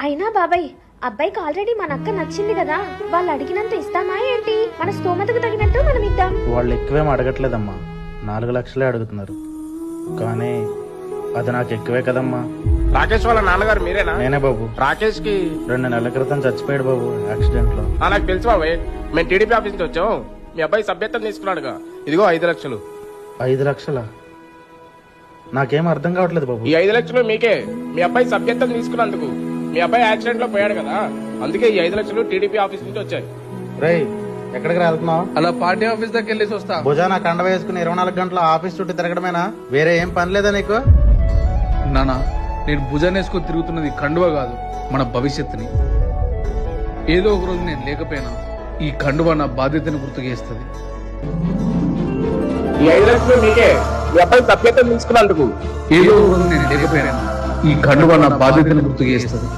అయినా బాబాయ్, అబ్బాయికి ఆల్రెడీ మన అక్క నచ్చింది కదా, వాళ్ళు అడిగినంత ఇస్తామా ఏంటి? మన స్తోమతకు తగినట్టు మనం ఇద్దాం. వాళ్ళు ఎక్కువేం అడగట్లేదమ్మా, 4 లక్షలే అడుగుతున్నారు. కానీ అది నాకు ఎక్కువే కదమ్మా. రాకేష్ వాళ్ళ నాన్నగారు మీరేనా? నేనే బాబు. రాకేష్ కి 2 నెలల క్రితం చచ్చిపోయాడు బాబు, యాక్సిడెంట్ లో. నాకు తెలుసు బాబాయ్, మేము టీడీపీ ఆఫీస్ నుంచి వచ్చాం. మీ అబ్బాయి సభ్యత్వం తీసుకున్నాడుగా, ఇదిగో 5 లక్షలు. 5 లక్షలా? నాకేం అర్థం కావట్లేదు బాబు. ఈ 5 లక్షలు మీకే, మీ అబ్బాయి సభ్యత్వం తీసుకున్నందుకు. మీ అబ్బాయి యాక్సిడెంట్ లో పోయాడు కదా, అందుకే ఈ 5 లక్షలు టీడీపీ ఆఫీస్ నుంచి వచ్చాయి. రేయ్, ఎక్కడికి వెళ్తున్నావు? అలా పార్టీ ఆఫీస్ దగ్గర వెళ్ళేసి వస్తా. భుజాన కండ వేసుకుని 24 గంటల ఆఫీస్ చుట్టూ తిరగడమేనా? వేరే ఏం పని లేదా నీకు? నానా, నేను భుజానేసుకొని తిరుగుతున్నది కండువ కాదు, మన భవిష్యత్తుని. ఏదో ఒక రోజు నేను లేకపోయినా ఈ కండువ నా బాధ్యతను గుర్తు చేస్తుంది. ఈ 5 లక్షలు మీకే, మీ అబ్బాయి సభ్యత్వం తీసుకున్నందుకు. ఏదో ఒక రోజు నేను లేకపోయినా ఈ కండువ నా బాధ్యతను గుర్తు చేస్తుంది.